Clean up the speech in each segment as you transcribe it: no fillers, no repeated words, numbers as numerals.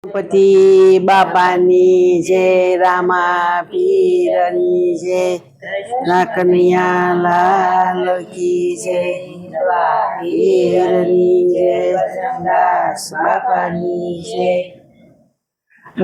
ગણપતિ બાપાની જય, રામા પીરની જય, કનૈયા લાલ કી જય, પીરની જય, દાસ બાપાની જય।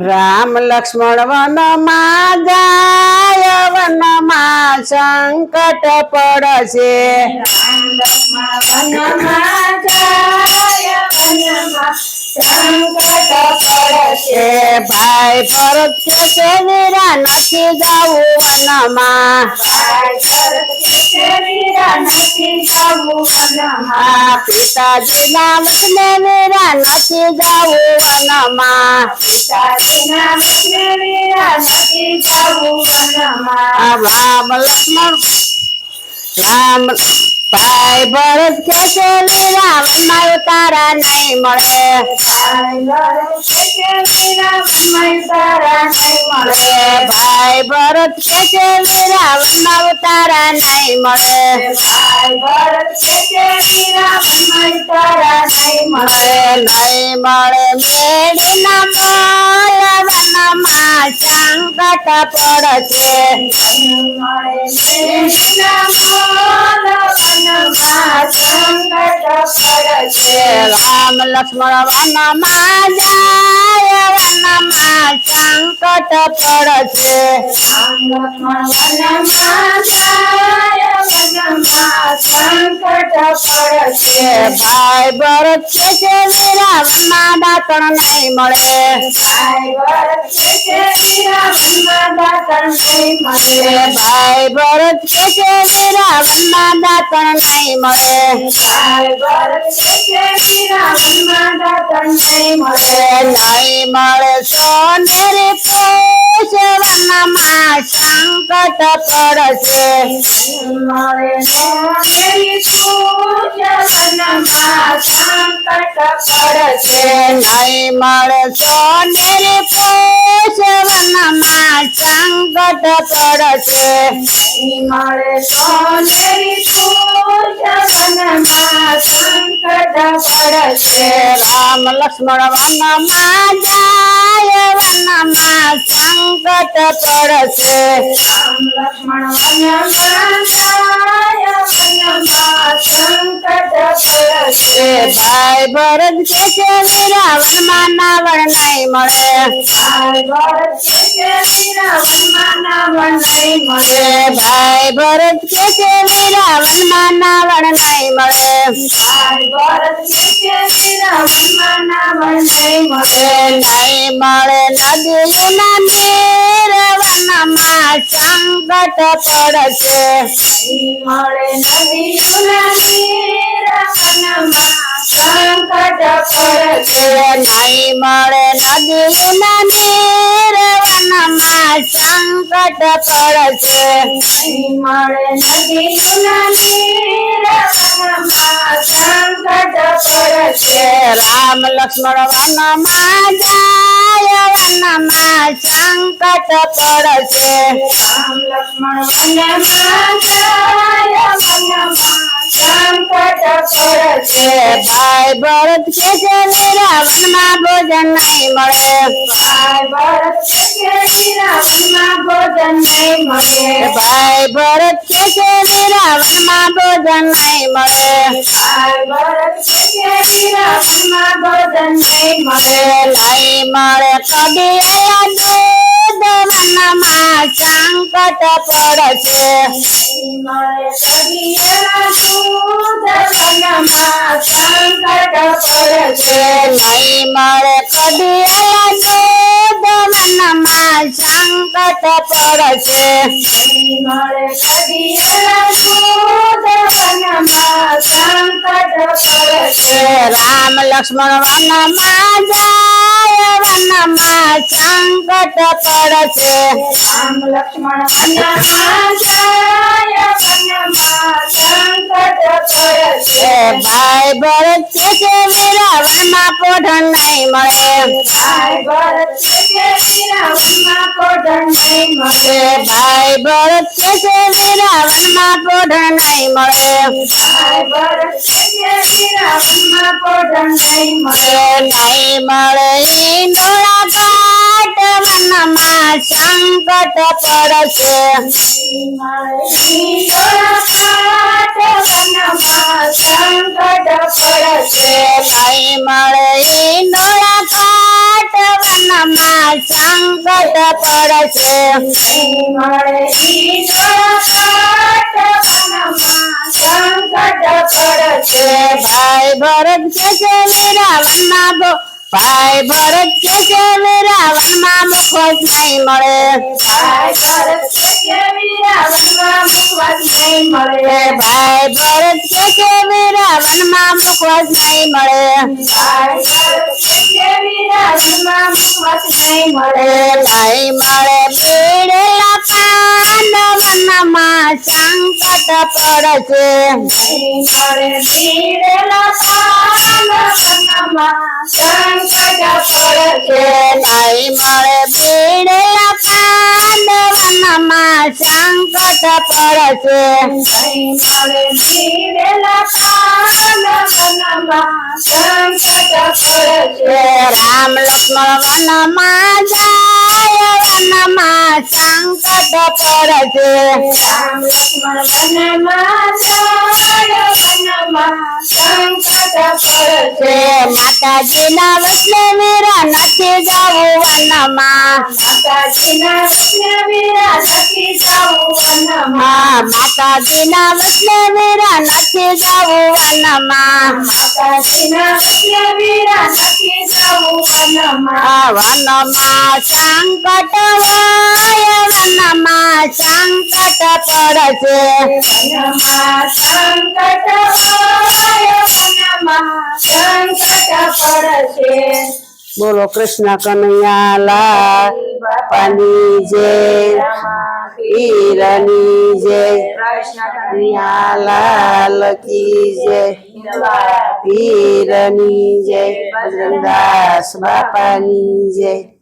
રામ લક્ષ્મણ વનમાં જાય, વનમાં સંકટ પડશે। રામ લક્ષ્મણ વનમાં જાય, વનમાં સંકટ પડશે। ભાઈ ભરત કે વીરા નથી જાવું વનમાં, ભાઈ ભરત કે વીરા નથી જાવું વનમાં। પિતાજીના વચને વીરા નથી જાવું વનમાં, પિતાજીના વચને વીરા નથી જાવું વનમાં। રામ લક્ષ્મણ ભાઈ ભરત કે વીરા વનમાં ઉતારા નહીં મળે। ભાઈ ભરત કે વીરા વનમાં ઉતારા નહીં મળે। ભાઈ ભરત કે વીરા વનમાં ઉતારા નહીં મળે। ભાઈ ભરત કે વીરા વનમાં ઉતારા નહીં મળે। નહીં મળે મેળીના મોલ, વનમાં સંકટ પડશે। નહીં મળે મેળીના મોલ, વનમાં સંકટ પડશે। રામ લક્ષ્મણ વનમાં જાય, વનમાં સંકટ પડશે। રામ લક્ષ્મણ વનમાં જાય, વનમાં સંકટ પડશે। ભાઈ ભરત કે વીરા વનમાં દાતણ નહીં મળે। ભાઈ ભરત કે વીરા વનમાં દાતણ નહીં મળે। ભાઈ ભરત કે વીરા વનમાં દાતણ નહીં મળે। ભાઈ ભરત કે વીરા વનમાં દાતણ નહીં મળે। નહીં મળે સોનેરી પૂછ, વનમાં સંકટ પડશે। નહીં મળે સોનેરી પૂછ, વનમાં સંકટ પડશે। નહીં મળે સોનેરી પૂછ, વનમાં સંકટ પડશે। નહીં મળે સોનેરી પૂછ, વનમાં સંકટ પડશે। રામ લક્ષ્મણ વનમાં જાય, વનમાં સંકટ પડશે। રામ લક્ષ્મણ વનમાં જાય, વનમાં સંકટ પડશે। ભાઈ ભરત કે વીરા વનમાં નાવણ નહીં મળે। ભાઈ ભરત કે વીરા વનમાં નાવણ નહીં મળે। ભાઈ ભરત કે વીરા વનમાં નાવણ નહીં મળે। ભાઈ ભરત કે વીરા વનમાં નાવણ નહીં મળે। નહીં મળે નદીઓના નીર, વનમાં સંકટ પડશે। નહીં મળે નદીઓના નીર, વનમાં સંકટ પડશે। નહીં મળે નદીઓના નીર, વનમાં સંકટ પડશે। નહીં મળે નદીઓના નીર, વનમાં સંકટ પડશે। રામ લક્ષ્મણ વનમાં જાય, વનમાં સંકટ પડશે। રામ લક્ષ્મણ વનમાં જાય, વનમાં સંકટ પડશે। ભાઈ ભરત કે વીરા વનમાં ભોજન નહીં મળે। ભાઈ ભરત કે વીરા વનમાં ભોજન નહીં મળે। ભાઈ ભરત કે વીરા વનમાં ભોજન નહીં મળે। ભાઈ ભરત કે વીરા વનમાં ભોજન નહીં મળે। નહીં મળે કડિયા દૂધ, વનમાં સંકટ પડશે। નહીં મળે કડિયા દૂધ, વનમાં સંકટ પડશે। નહીં મળે કડિયા દૂધ, વનમાં સંકટ પડશે। નહીં મળે કડિયા દૂધ, વનમાં સંકટ પડશે। રામ લક્ષ્મણ વનમાં જાય, વનમાં સંકટ પડશે। રામ લક્ષ્મણ વનમાં જાય, વનમાં સંકટ પડશે। ભાઈ ભરત કે વીરા વનમાં પોઢણ નહીં મળે। ભાઈ ભરત કે વીરા વનમાં પોઢણ નહીં મળે। ભાઈ ભરત કે વીરા વનમાં પોઢણ નહીં મળે। ભાઈ ભરત કે વીરા વનમાં પોઢણ નહીં મળે। નહીં મળે ઈંડોળા સંકટ પડશે નહીં મળે ઈંડોળા કાટ વનમાં સંકટ પડશે નહીં મળે ઈંડોળા કાટ વનમાં સંકટ પડશે નહીં મળે ઈંડોળા કાટ વનમાં સંકટ પડશે ભાઈ ભરત કે છે વીરાવનમાં ભાઈ ભરત કે છે વીરાવનમાં મુખવાસ નહીં મળે ભાઈ ભરત કે છે વીરાવનમાં મુખવાસ નહીં મળે ભાઈ ભરત કે છે વીરાવનમાં મુખવાસ નહીં મળે ભાઈ ભરત કે છે વીરાવનમાં મુખવાસ નહીં મળે નહીં મળે પીડેલા પાંડવનમાં સંકટ પડશે નહીં મળે પીડેલા પાંડવનમાં સંકટ પડશે નહીં મળે પીડેલા પાંડવનમાં સંકટ પડશે નહીં મળે પીડેલા પાંડવનમાં સંકટ પડશે રામ લક્ષ્મણ વનમાં જાય વનમાં સંકટ પડશે રામ લક્ષ્મણ વનમાં જાય વનમાં સંકટ પડશે માતાજીના વસને વીરા નથી જવું વનમાં માતાજીના વચને વીરા નથી જવું વનમાં માતાજીના વસને વીરા નથી જવું વનમાં માતાજીના વચને વીરા નથી જવું વનમાં વનમાં સંકટ હોય વનમાં સંકટ પડશે વનમાં સંકટ હોય વનમાં સંકટ પડશે બોલો કૃષ્ણ કનૈયા લાલ બાપાની જય પીરની જય કનૈયા લાલ કી જય પીરની જય બજરંગદાસ બાપાની જય